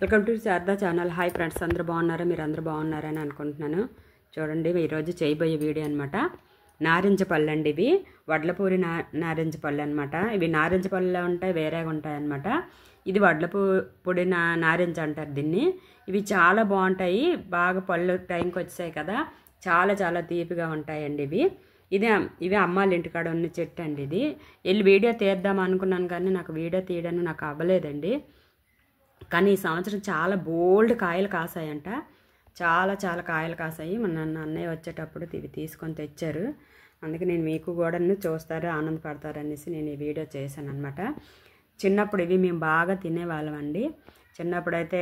Welcome to Sharada channel. Hi friends, అందరూ బాగున్నారా? మీరు అందరూ బాగున్నారని అనుకుంటున్నాను. చూడండి, ఈరోజు చేయబోయే వీడియో అనమాట. నారింజ పళ్ళు అండి. ఇవి వడ్లపూరి నారింజ పళ్ళు అనమాట. ఇవి నారింజ పళ్ళులో ఉంటాయి, వేరేగా ఉంటాయి అనమాట. ఇది పొడి నారింజ అంటారు దీన్ని. ఇవి చాలా బాగుంటాయి. బాగా పళ్ళు టైంకి వచ్చాయి కదా, చాలా చాలా తీపిగా ఉంటాయండి ఇవి. ఇవి అమ్మాళ్ళ ఇంటికాడ ఉన్న చెట్టు అండి. ఇది వెళ్ళి వీడియో తీద్దాం అనుకున్నాను, కానీ నాకు వీడియో తీయడానికి నాకు అవ్వలేదండి. కానీ ఈ సంవత్సరం చాలా బోల్డ్ కాయలు కాసాయంట. చాలా చాలా కాయలు కాసాయి. మన అన్నయ్య వచ్చేటప్పుడు ఇవి తీసుకొని తెచ్చారు. అందుకే నేను మీకు కూడా చూస్తారు, ఆనందపడతారు అనేసి నేను ఈ వీడియో చేశాను అనమాట. చిన్నప్పుడు ఇవి మేము బాగా తినేవాళ్ళం అండి. చిన్నప్పుడైతే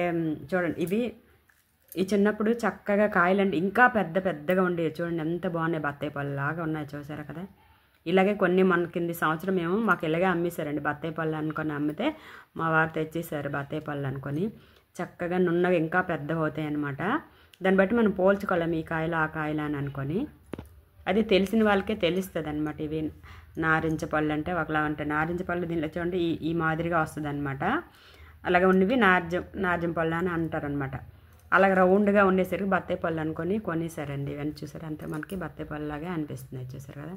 చూడండి, ఈ చిన్నప్పుడు చక్కగా కాయలండి ఇంకా పెద్ద పెద్దగా ఉండేవి. చూడండి ఎంత బాగున్నాయి, బత్తాయి పళ్ళు లాగా ఉన్నాయి, చూసారా కదా. ఇలాగే కొన్ని మన కింది సంవత్సరం మాకు ఇలాగే అమ్మేశారండి. బత్తాయి పళ్ళు అనుకొని అమ్మితే మా వారు తెచ్చేసారు బత్తాయి పళ్ళు అనుకొని. చక్కగా నున్నగా ఇంకా పెద్దగా అవుతాయి అన్నమాట. దాన్ని బట్టి మనం పోల్చుకోలేము, ఈ కాయలు ఆ కాయలు అని అనుకొని. అది తెలిసిన వాళ్ళకే తెలుస్తుంది అనమాట. ఇవి నారింజ పళ్ళు అంటే ఒకలా ఉంటాయి. నారింజ పళ్ళు దీనిలో చూడండి ఈ మాదిరిగా వస్తుంది అనమాట. అలాగే ఉన్నవి నారింజ పళ్ళు అని అంటారు అనమాట. అలాగే రౌండ్గా ఉండేసరికి బత్తాయి పళ్ళు అనుకొని కొనేసారండి. ఇవన్నీ చూసారు, అంతే మనకి బత్తాయి పళ్ళు లాగే అనిపిస్తున్నాయి, చూసారు కదా.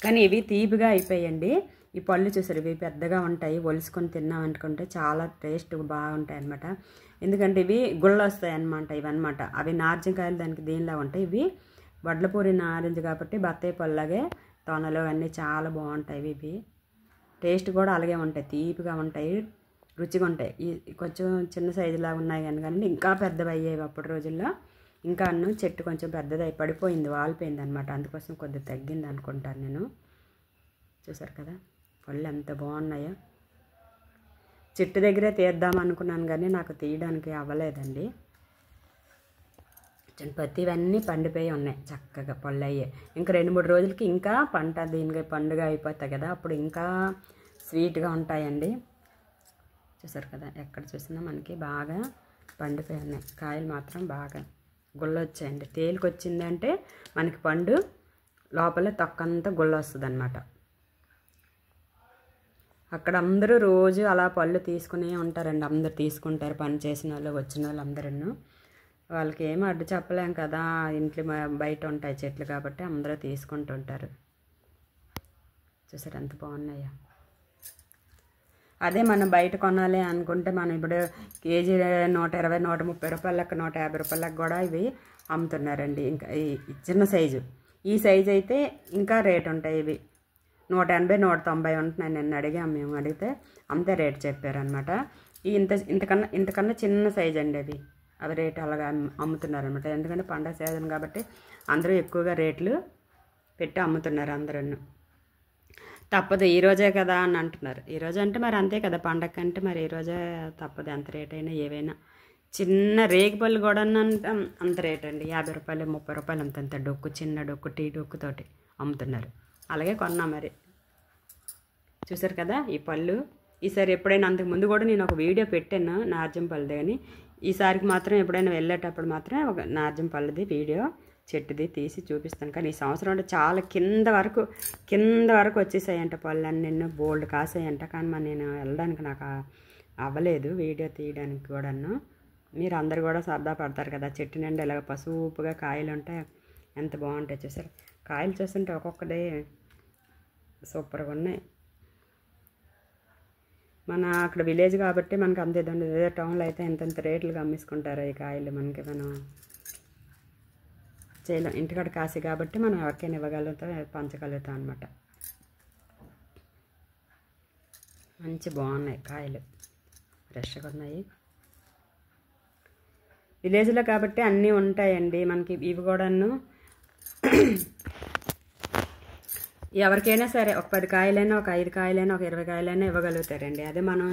కానీ ఇవి తీపిగా అయిపోయాయండి. ఈ పళ్ళు చూసారు, ఇవి పెద్దగా ఉంటాయి. ఒలుసుకొని తిన్నాం అనుకుంటే చాలా టేస్ట్ బాగుంటాయి అన్నమాట. ఎందుకంటే ఇవి గుళ్ళు వస్తాయి అన్నమాట. ఇవన్నమాట అవి నారింజకాయలు దానికి దీనిలా ఉంటాయి. ఇవి వడ్లపూరి నారింజ కాబట్టి బత్తాయి పళ్ళలాగే తొనలు అన్నీ చాలా బాగుంటాయి. ఇవి టేస్ట్ కూడా అలాగే ఉంటాయి, తీపిగా ఉంటాయి, రుచిగా ఉంటాయి. కొంచెం చిన్న సైజులాగా ఉన్నాయి కానీ ఇంకా పెద్దవి అయ్యాయి అప్పటి రోజుల్లో. ఇంకా చెట్టు కొంచెం పెద్దదై పడిపోయింది, వాలిపోయింది అనమాట. అందుకోసం కొద్దిగా తగ్గింది అనుకుంటాను నేను. చూసారు కదా పళ్ళు ఎంత బాగున్నాయో. చెట్టు దగ్గరే తీద్దాం అనుకున్నాను కానీ నాకు తీయడానికి అవ్వలేదండి. ప్రతివన్నీ పండిపోయి ఉన్నాయి, చక్కగా పళ్ళు అయ్యాయి. ఇంకా 2-3 రోజులకి ఇంకా దీనికి పండుగ అయిపోతాయి కదా, అప్పుడు ఇంకా స్వీట్గా ఉంటాయండి. చూసారు కదా, ఎక్కడ చూసినా మనకి బాగా పండిపోయి ఉన్నాయి. కాయలు మాత్రం బాగా గుళ్ళ వచ్చాయండి. తేలికి వచ్చిందంటే మనకి పండు లోపల తొక్కంతా గుళ్ళ వస్తుంది అనమాట. అక్కడ అందరూ రోజు అలా పళ్ళు తీసుకునే ఉంటారండి. అందరు తీసుకుంటారు, పని చేసిన వాళ్ళు వచ్చిన వాళ్ళు అందరూ. వాళ్ళకి ఏమీ అడ్డు చెప్పలేం కదా, ఇంట్లో బయట ఉంటాయి చెట్లు కాబట్టి అందరూ తీసుకుంటుంటారు. చూసారు ఎంత బాగున్నాయో. అదే మనం బయట కొనాలి అనుకుంటే మనం ఇప్పుడు కేజీ 120, 130 రూపాయలకు, 150 రూపాయలకు కూడా ఇవి అమ్ముతున్నారండి. ఇంకా ఈ చిన్న సైజు, ఈ సైజు అయితే ఇంకా రేట్ ఉంటాయి. ఇవి 180, 190 ఉంటున్నాయి. నేను మేము అడిగితే అంతే రేట్ చెప్పారనమాట. ఇంతకన్నా చిన్న సైజు అండి అవి రేట్ అలాగా అమ్ముతున్నారనమాట. ఎందుకంటే పండగ సీజన్ కాబట్టి అందరూ ఎక్కువగా రేట్లు పెట్టి అమ్ముతున్నారు అందరూ. తప్పదు, ఈరోజే కదా అని అంటున్నారు. ఈరోజు అంటే మరి అంతే కదా, పండగ అంటే మరి ఈరోజే తప్పదు. ఎంత రేట్ అయినా ఏవైనా. చిన్న రేగిపళ్ళు కూడా అంత రేట్ అండి, 50 రూపాయలు, 30 రూపాయలు అంత డొక్కు, చిన్న డొక్కు, టీ డొక్కుతోటి అమ్ముతున్నారు. అలాగే కొన్నా మరి. చూసారు కదా ఈ పళ్ళు. ఈసారి ఎప్పుడైనా అంతకుముందు కూడా నేను ఒక వీడియో పెట్టాను నారింజ పళ్ళది, కానీ ఈసారికి మాత్రం ఎప్పుడైనా వెళ్ళేటప్పుడు మాత్రం ఒక నారింజ పళ్ళది వీడియో చెట్టుది తీసి చూపిస్తాను. కానీ ఈ సంవత్సరం అంటే చాలా కింద వరకు వచ్చేసాయంట పళ్ళు అన్నీ, బోల్డ్ కాసాయంట. కానీ మరి నేను వెళ్ళడానికి నాకు అవ్వలేదు వీడియో తీయడానికి కూడాను. మీరు అందరు కూడా సరదా పడతారు కదా, చెట్టు నిండా ఇలాగ పసుపుగా కాయలు ఉంటాయి, ఎంత బాగుంటాయి. చూసారు కాయలు చూస్తుంటే ఒక్కొక్కడే సూపర్గా ఉన్నాయి. మన అక్కడ విలేజ్ కాబట్టి మనకు అంత ఇదండి. ఏదో టౌన్లో అయితే ఎంతెంత రేట్లుగా అమ్మేసుకుంటారు ఈ కాయలు. మనకి మనం చేయలేం, ఇంటికాడ కాసి కాబట్టి మనం ఎవరికైనా ఇవ్వగలుగుతాం, పంచగలుగుతాం అనమాట. మంచి బాగున్నాయి కాయలు, ఫ్రెష్గా ఉన్నాయి. విలేజ్లో కాబట్టి అన్నీ ఉంటాయండి మనకి. ఇవి కూడాను ఎవరికైనా సరే ఒక 10 కాయలైనా, ఒక 5 కాయలైనా, ఒక 20 కాయలైనా ఇవ్వగలుగుతారండి. అదే మనం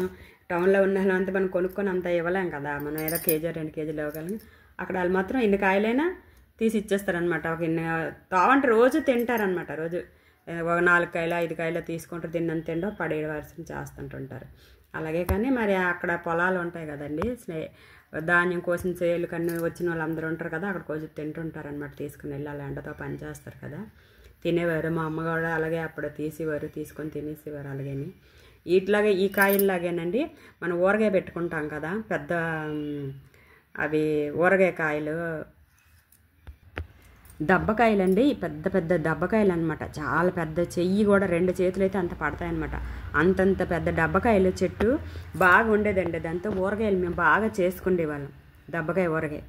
టౌన్లో ఉన్న అంతా మనం కొనుక్కొని అంతా ఇవ్వలేం కదా. మనం ఏదో కేజీ 2 కేజీలు ఇవ్వగలం. అక్కడ వాళ్ళు మాత్రం ఇన్ని కాయలైనా తీసి ఇచ్చేస్తారనమాట. ఒక ఇన్ని తావంటే రోజు తింటారనమాట. రోజు ఒక 4 కాయలు 5 కాయలు తీసుకుంటారు, తిన్నంత తిండో పడేయవలసిన చేస్తుంటుంటారు. అలాగే కానీ మరి అక్కడ పొలాలు ఉంటాయి కదండి, ధాన్యం కోసిన చేలు కన్నీ వచ్చిన వాళ్ళు అందరూ ఉంటారు కదా, అక్కడ కొంచెం తింటుంటారు అనమాట. తీసుకుని వెళ్ళాలి, ఎండతో పని చేస్తారు కదా, తినేవారు. మా అమ్మ కూడా అలాగే అప్పుడు తీసేవారు, తీసుకొని తినేసేవారు. అలాగని ఇట్లాగే ఈ కాయల్లాగేనండి మనం ఊరగాయ పెట్టుకుంటాం కదా పెద్ద అవి ఊరగాయ కాయలు దబ్బకాయలండి, పెద్ద పెద్ద దబ్బకాయలు అనమాట. చాలా పెద్ద, చెయ్యి కూడా 2 చేతులు అయితే అంత పడతాయన్నమాట. అంతంత పెద్ద దబ్బకాయలు చెట్టు బాగా ఉండేదండి. దాంతో ఊరగాయలు మేము బాగా చేసుకునేవాళ్ళం. దబ్బకాయ ఊరగాయ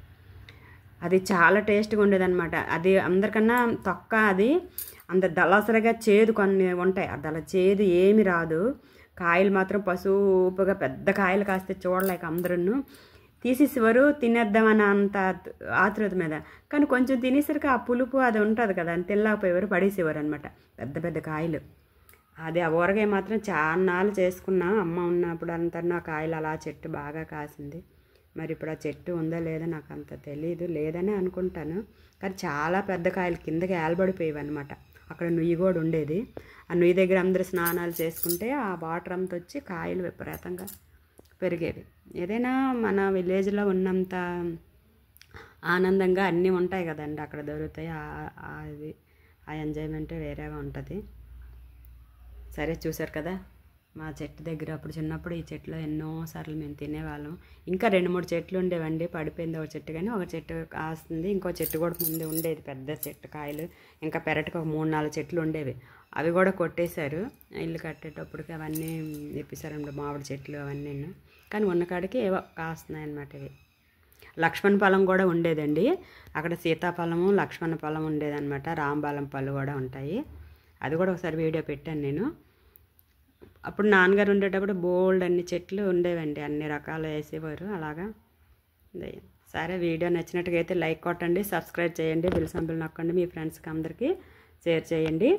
అది చాలా టేస్ట్గా ఉండేదన్నమాట. అది అందరికన్నా తొక్క అది అంత దళసరిగా చేదు కొన్ని ఉంటాయి. అది చేదు ఏమి రాదు. కాయలు మాత్రం పసుపుగా పెద్ద కాయలు కాస్తే చూడలేక అందరూ తీసేసేవారు, తినేద్దామని అంత ఆతృత మీద. కానీ కొంచెం తినేసరికి ఆ పులుపు అది ఉంటుంది కదా అని తెల్లకపోయేవారు, పడేసేవారు అనమాట పెద్ద పెద్ద కాయలు. అది ఆ ఊరగాయ మాత్రం చాన్నాళ్ళు చేసుకున్నాం. అమ్మ ఉన్నప్పుడు అంతా ఆ కాయలు అలా చెట్టు బాగా కాసింది. మరి ఇప్పుడు ఆ చెట్టు ఉందా లేదా నాకు అంత తెలీదు, లేదని అనుకుంటాను. కానీ చాలా పెద్ద కాయలు కిందకి ఏలబడిపోయేవి అనమాట. అక్కడ నుయ్యి కూడా ఉండేది. ఆ నుయ్యి దగ్గర అందరూ స్నానాలు చేసుకుంటే ఆ వాటర్ అంతా వచ్చి కాయలు విపరీతంగా పెరిగేవి. ఏదైనా మన విలేజ్లో ఉన్నంత ఆనందంగా అన్నీ ఉంటాయి కదండి, అక్కడ దొరుకుతాయి. అది ఆ ఎంజాయ్మెంటే వేరేగా ఉంటుంది. సరే, చూసారు కదా మా చెట్టు దగ్గర. అప్పుడు చిన్నప్పుడు ఈ చెట్టులో ఎన్నోసార్లు మేము తినేవాళ్ళం. ఇంకా 2-3 చెట్లు ఉండేవండి. పడిపోయింది ఒక చెట్టు, కానీ ఒక చెట్టు కాస్తుంది. ఇంకో చెట్టు కూడా ముందు ఉండేది పెద్ద చెట్టు కాయలు. ఇంకా పెరటికి ఒక 3-4 చెట్లు ఉండేవి. అవి కూడా కొట్టేశారు ఇల్లు కట్టేటప్పటికి. అవన్నీ తెప్పిస్తారండి, మామిడి చెట్లు అవన్నీ. కానీ ఉన్న కాడికి ఏవో కాస్తున్నాయి అన్నమాట. ఇవి లక్ష్మణ ఫలం కూడా ఉండేదండి అక్కడ. సీతాఫలము, లక్ష్మణ ఫలం ఉండేదన్నమాట. రాంబాలం పళ్ళు కూడా ఉంటాయి. అది కూడా ఒకసారి వీడియో పెట్టాను నేను. అప్పుడు నాన్నగారు ఉండేటప్పుడు బోల్డ్ అన్ని చెట్లు ఉండేవండి, అన్ని రకాలు వేసేవారు అలాగా. సరే, వీడియో నచ్చినట్టుగా అయితే లైక్ కొట్టండి, సబ్స్క్రైబ్ చేయండి, బెల్ సింబల్ నొక్కండి, మీ ఫ్రెండ్స్కి అందరికీ షేర్ చేయండి.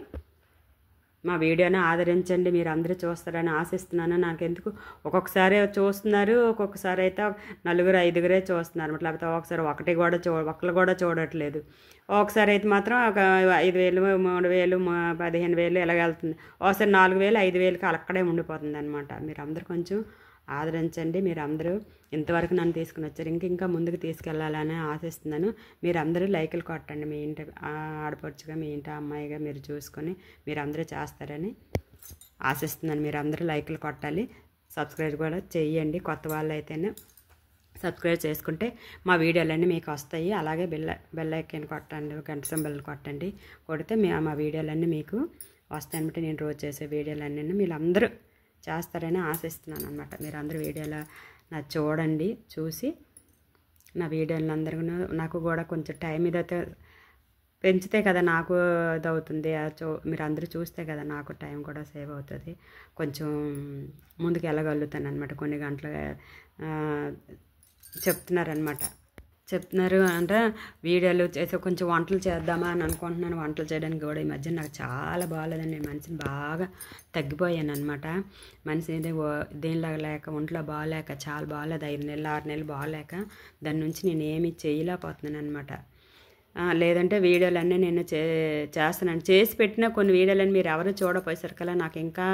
మా వీడియోని ఆదరించండి. మీరు అందరూ చూస్తారని ఆశిస్తున్నాను. నాకెందుకు ఒక్కొక్కసారి చూస్తున్నారు, ఒక్కొక్కసారి అయితే 4-5 చూస్తున్నారు. లేకపోతే ఒకసారి ఒకళ్ళు కూడా చూడట్లేదు. ఒకసారి అయితే మాత్రం ఒక 5,000, 3,000, 15,000 ఇలాగ వెళ్తుంది. ఒకసారి 4,000, 5,000కి అక్కడే ఉండిపోతుంది అనమాట. మీరు అందరూ కొంచెం ఆదరించండి. మీరు అందరూ ఇంతవరకు నన్ను తీసుకుని వచ్చారు, ఇంకా ముందుకు తీసుకెళ్ళాలని ఆశిస్తున్నాను. మీరు అందరూ లైకులు కొట్టండి. మీ ఇంటి ఆడపడుచుగా, మీ ఇంటి అమ్మాయిగా మీరు చూసుకొని మీరు అందరూ చేస్తారని ఆశిస్తున్నాను. మీరు అందరూ లైకులు కొట్టాలి, సబ్స్క్రైబ్ కూడా చేయండి. కొత్త వాళ్ళు అయితేనే సబ్స్క్రైబ్ చేసుకుంటే మా వీడియోలన్నీ మీకు వస్తాయి. అలాగే బెల్ ఐకాన్ కొట్టండి, గంట సింబల్ కొట్టండి. కొడితే మా వీడియోలన్నీ మీకు వస్తాయి అనమాట. నేను రోజు చేసే వీడియోలన్నీ మీరు అందరూ చేస్తారని ఆశిస్తున్నాను అనమాట. మీరు అందరూ వీడియోలో చూడండి, చూసి నా వీడియోలను అందరూ నాకు కూడా కొంచెం టైం ఇదైతే పెంచితే కదా నాకు ఇదవుతుంది. మీరు అందరూ చూస్తే కదా నాకు టైం కూడా సేవ్ అవుతుంది. కొంచెం ముందుకు వెళ్ళగలుగుతాను అనమాట. కొన్ని గంటలు చెప్తున్నారు అంటే వీడియోలు చేసి కొంచెం వంటలు చేద్దామా అని అనుకుంటున్నాను. వంటలు చేయడానికి కూడా ఈ మధ్య నాకు చాలా బాగాలేదండి. నేను మనిషిని బాగా తగ్గిపోయాను అనమాట. మనిషి దేనిలాగా లేక, ఒంట్లో బాగాలేక, చాలా బాగాలేదు. 5 నెలలు 6 నెలలు బాగాలేక దాని నుంచి నేను ఏమీ చేయలేకపోతున్నాను అనమాట. లేదంటే వీడియోలన్నీ నేను చేస్తున్నాను. చేసి పెట్టిన కొన్ని వీడియోలన్నీ మీరు ఎవరు చూడపోయేసరికల్లా నాకు ఇంకా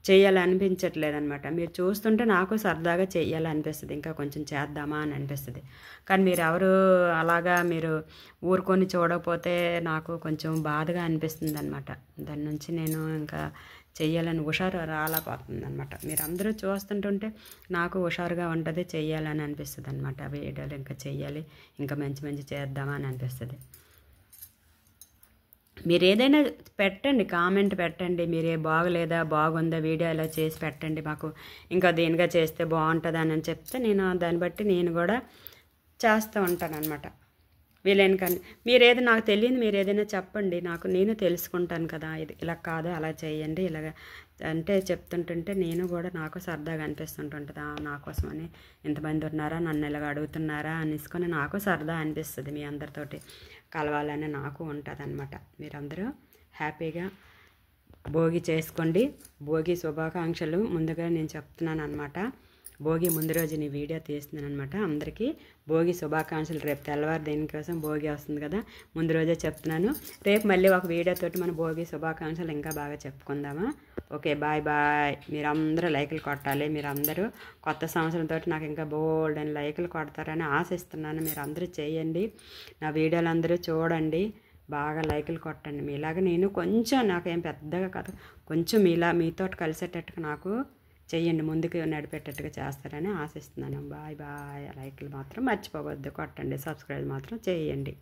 చేయాలనిపించట్లేదు అనమాట. మీరు చూస్తుంటే నాకు సరదాగా చేయాలనిపిస్తుంది, ఇంకా కొంచెం చేద్దామా అని అనిపిస్తుంది. కానీ మీరు ఎవరు అలాగా మీరు ఊరుకొని చూడకపోతే నాకు కొంచెం బాధగా అనిపిస్తుంది అనమాట. దాని నుంచి నేను ఇంకా చెయ్యాలని హుషారు రాలేకపోతుంది అనమాట. మీరు అందరూ చూస్తుంటుంటే నాకు హుషారుగా ఉంటుంది, చెయ్యాలని అనిపిస్తుంది అనమాట. వీడియోలు ఇంకా చెయ్యాలి, ఇంకా మంచి మంచి చేద్దామా అని అనిపిస్తుంది. మీరు ఏదైనా పెట్టండి, కామెంట్ పెట్టండి. మీరే బాగలేదా, బాగుందా, వీడియో ఇలా చేసి పెట్టండి మాకు, ఇంకా దేనిగా చేస్తే బాగుంటుందా అని చెప్తే నేను దాన్ని బట్టి నేను కూడా చేస్తూ ఉంటాను అనమాట. వీలైన కానీ మీరేదో నాకు తెలియదు, మీరు ఏదైనా చెప్పండి, నేను తెలుసుకుంటాను కదా. ఇది ఇలా కాదు, అలా చేయండి, ఇలాగ అంటే చెప్తుంటుంటే నేను కూడా నాకు సరదాగా అనిపిస్తుంటుంటుంది. నా కోసమని ఇంతమంది ఉన్నారా, నన్ను ఇలాగ అడుగుతున్నారా అనేసుకొని నాకు సరదా అనిపిస్తుంది. మీ అందరితోటి కలవాలని నాకు ఉంటుంది అనమాట. మీరందరూ హ్యాపీగా భోగి చేసుకోండి. భోగి శుభాకాంక్షలు ముందుగా నేను చెప్తున్నాను అనమాట. భోగి ముందు రోజు నీ వీడియో తీస్తున్నాను అనమాట. అందరికీ భోగి శుభాకాంక్షలు. రేపు తెల్లవారు దేనికోసం భోగి వస్తుంది కదా, ముందు రోజే చెప్తున్నాను. రేపు మళ్ళీ ఒక వీడియోతోటి మన భోగి శుభాకాంక్షలు ఇంకా బాగా చెప్పుకుందామా. Okay, bye bye. మీరందరూ లైకులు కొట్టాలి. మీరందరూ కొత్త సంవత్సరంతో నాకు ఇంకా బోల్డ్ అని లైకులు కొడతారని ఆశిస్తున్నాను. మీరు అందరూ చేయండి, నా వీడియోలు అందరూ చూడండి, బాగా లైకులు కొట్టండి. మీలాగా నేను కొంచెం, నాకేం పెద్దగా కాదు, కొంచెం ఇలా మీతో కలిసేటట్టుగా నాకు చెయ్యండి, ముందుకు నడిపేటట్టుగా చేస్తారని ఆశిస్తున్నాను. Bye bye. లైక్లు మాత్రం మర్చిపోవద్దు, కొట్టండి, సబ్స్క్రైబ్ మాత్రం చేయండి.